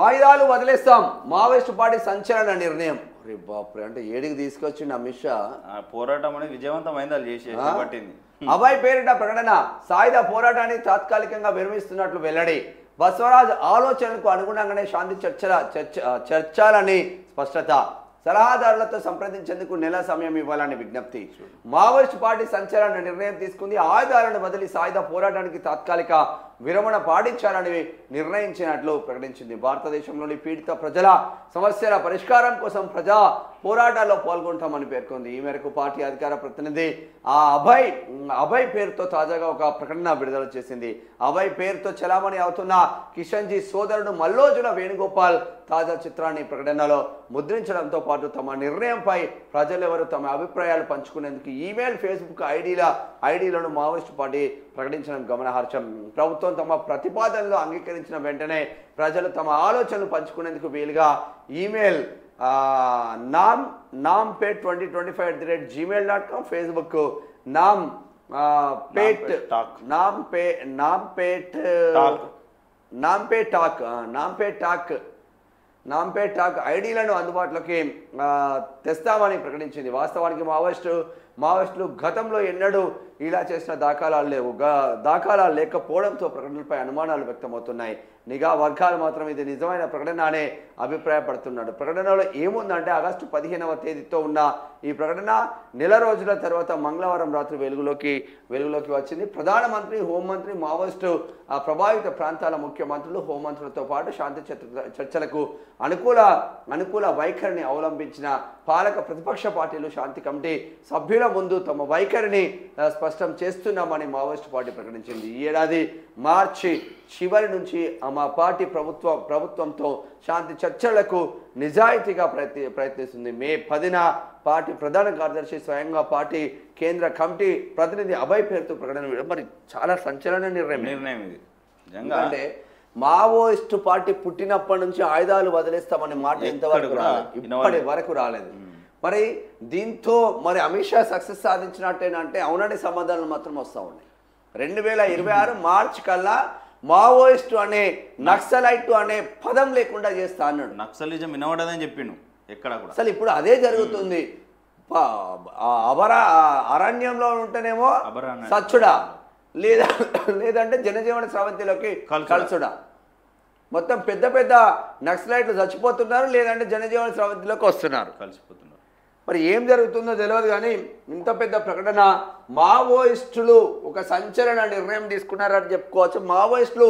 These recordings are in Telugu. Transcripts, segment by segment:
ఆయుధాలు వదిలేస్తాం మావోయిస్టు పార్టీ సంచలన నిర్ణయం. అరే బాపురే, అంటే ఏడికి తీసుకొచ్చిండు అమిత్ షా. పోరాటం అనేది విజయవంతమైంది, వాళ్ళు చేసి పట్టింది. అభయ్ పేరిట ప్రకటన, సాయుధ పోరాటాన్ని తాత్కాలికంగా విరమిస్తున్నట్లు వెల్లడి. బసవరాజ్ ఆలోచనలకు అనుగుణంగానే శాంతి చర్చలని స్పష్టత. సలహాదారులతో సంప్రదించేందుకు నెల సమయం ఇవ్వాలని విజ్ఞప్తి. మావోయిస్టు పార్టీ సంచలన నిర్ణయం తీసుకుంది. ఆయుధాలను బదిలీ సాయుధ పోరాటానికి తాత్కాలిక విరమణ పాటించాలని నిర్ణయించినట్లు ప్రకటించింది. భారతదేశంలోని పీడిత ప్రజల సమస్యల పరిష్కారం కోసం ప్రజా పోరాటాల్లో పాల్గొంటామని పేర్కొంది. ఈ మేరకు పార్టీ అధికార ప్రతినిధి అభయ్ పేరుతో తాజాగా ఒక ప్రకటన విడుదల చేసింది. అభయ్ పేరుతో చలామణి అవుతున్న కిషన్జీ సోదరుడు మల్లోజుల వేణుగోపాల్ తాజా చిత్రాన్ని ప్రకటనలో ముద్రించడంతో పాటు తమ నిర్ణయంపై ప్రజలెవరు తమ అభిప్రాయాలు పంచుకునేందుకు ఈమెయిల్, ఫేస్బుక్ ఐడీలను మావోయిస్టు పార్టీ ప్రకటించడం గమనార్హం. ప్రభుత్వం తమ ప్రతిపాదనలు అంగీకరించిన వెంటనే ప్రజలు తమ ఆలోచనలు పంచుకునేందుకు వీలుగా ఈమెయిల్ nampet2025@gmail.com, ఫేస్బుక్ నాంపే టాక్ ఐడీలను అందుబాటులోకి తెస్తామని ప్రకటించింది. వాస్తవానికి మావోయిస్టులు గతంలో ఎన్నడూ ఇలా చేసిన దాఖలాలు లేకపోవడంతో ప్రకటనలపై అనుమానాలు వ్యక్తమవుతున్నాయి. నిఘా వర్గాలు మాత్రం ఇది నిజమైన ప్రకటన అనే అభిప్రాయపడుతున్నాడు. ప్రకటనలో ఏముందంటే ఆగస్టు 15వ తేదీతో ఉన్న ఈ ప్రకటన నెల రోజుల తర్వాత మంగళవారం రాత్రి వెలుగులోకి వచ్చింది. ప్రధానమంత్రి, హోంమంత్రి, మావోయిస్టు ప్రభావిత ప్రాంతాల ముఖ్యమంత్రులు, హోంమంత్రులతో పాటు శాంతి చర్చలకు అనుకూల వైఖరిని అవలంబించిన పాలక ప్రతిపక్ష పార్టీలు శాంతి కమిటీ సభ్యుల ముందు తమ వైఖరిని స్పష్టం చేస్తున్నామని మావోయిస్టు పార్టీ ప్రకటించింది. ఈ ఏడాది మార్చి చివరి నుంచి మా పార్టీ ప్రభుత్వంతో శాంతి చర్చలకు నిజాయితీగా ప్రయత్నిస్తుంది. మే 10న పార్టీ ప్రధాన కార్యదర్శి స్వయంగా పార్టీ కేంద్ర కమిటీ ప్రతినిధి అభయ్ పేరుతో ప్రకటన. మరి చాలా సంచలన నిర్ణయం ఇది. అంటే మావోయిస్టు పార్టీ పుట్టినప్పటి నుంచి ఆయుధాలు వదిలేస్తామనే మాట ఇప్పటి వరకు రాలేదు. మరి దీంతో మరి అమిత్ షా సక్సెస్ సాధించినట్టేనంటే అవుననే సమాధానాలు మాత్రం వస్తూ ఉన్నాయి. 2026 మార్చి కల్లా మావోయిస్టు అనే నక్సలైట్ అనే పదం లేకుండా చేస్తా అన్నాడు. నక్సలిజం వినవడదని చెప్పిండు ఎక్కడ కూడా. అసలు ఇప్పుడు అదే జరుగుతుంది. అరణ్యంలో ఉంటేనేమో సచ్చుడా, లేదంటే జనజీవన స్రవంతిలోకి కలుసుడా. మొత్తం పెద్ద పెద్ద నక్సలైట్లు చచ్చిపోతున్నారు, లేదంటే జనజీవన స్రవంతిలోకి వస్తున్నారు, కలిసిపోతున్నారు. మరి ఏం జరుగుతుందో తెలియదు. కానీ ఇంత పెద్ద ప్రకటన, మావోయిస్టులు ఒక సంచలన నిర్ణయం తీసుకున్నారని చెప్పుకోవచ్చు. మావోయిస్టులు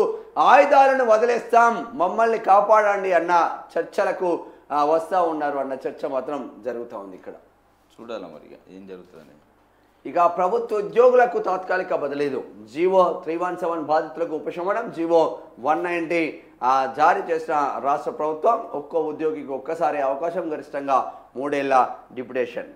ఆయుధాలను వదిలేస్తాం, మమ్మల్ని కాపాడండి అన్న చర్చలకు వస్తూ ఉన్నారు అన్న చర్చ మాత్రం జరుగుతూ ఉంది. ఇక్కడ చూడాలి మరి ఏం జరుగుతుందని. ఇక ప్రభుత్వ ఉద్యోగులకు తాత్కాలిక బదిలీలు, జీవో 317 బాధితులకు ఉపశమనం, జీవో 190 జారీ చేసిన రాష్ట్ర ప్రభుత్వం. ఒక్కో ఉద్యోగికి ఒక్కసారి అవకాశం, గరిష్టంగా 3 ఏళ్ల డిప్యుటేషన్.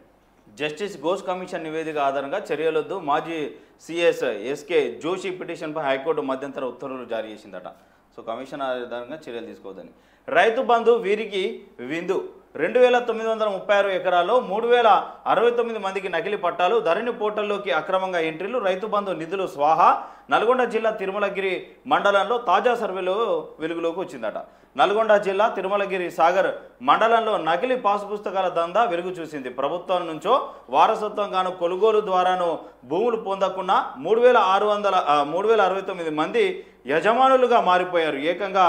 జస్టిస్ ఘోష్ కమిషన్ నివేదిక ఆధారంగా చర్యలొద్దు, మాజీ సిఎస్ ఎస్కే జోషి పిటిషన్పై హైకోర్టు మధ్యంతర ఉత్తర్వులు జారీ చేసిందట. సో కమిషన్ ఆధారంగా చర్యలు తీసుకోవద్దని. రైతు బంధు వీరికి విందు, 2936 ఎకరాల్లో 3069 మందికి నకిలీ పట్టాలు, ధరణి పోర్టల్లోకి అక్రమంగా ఎంట్రీలు, రైతు బంధు నిధులు స్వాహా. నల్గొండ జిల్లా తిరుమలగిరి మండలంలో తాజా సర్వేలో వెలుగులోకి వచ్చిందట. నల్గొండ జిల్లా తిరుమలగిరి సాగర్ మండలంలో నకిలీ పాసు పుస్తకాల దందా వెలుగు చూసింది. ప్రభుత్వం నుంచో వారసత్వంగాను కొనుగోలు ద్వారాను భూములు పొందకుండా 3069 మంది యజమానులుగా మారిపోయారు. ఏకంగా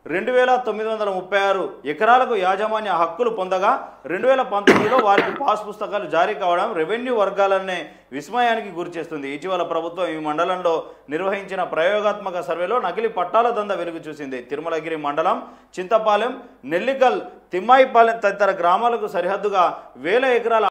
2936 ఎకరాలకు యాజమాన్య హక్కులు పొందగా 2019లో వారికి పాస్ పుస్తకాలు జారీ కావడం రెవెన్యూ వర్గాలనే విస్మయానికి గురిచేస్తుంది. ఇటీవల ప్రభుత్వం ఈ మండలంలో నిర్వహించిన ప్రయోగాత్మక సర్వేలో నకిలీ పట్టాల దంద వెలుగు చూసింది. తిరుమలగిరి మండలం చింతపాలెం, నెల్లికల్, తిమ్మాయిపాలెం తదితర గ్రామాలకు సరిహద్దుగా 1000 ఎకరాల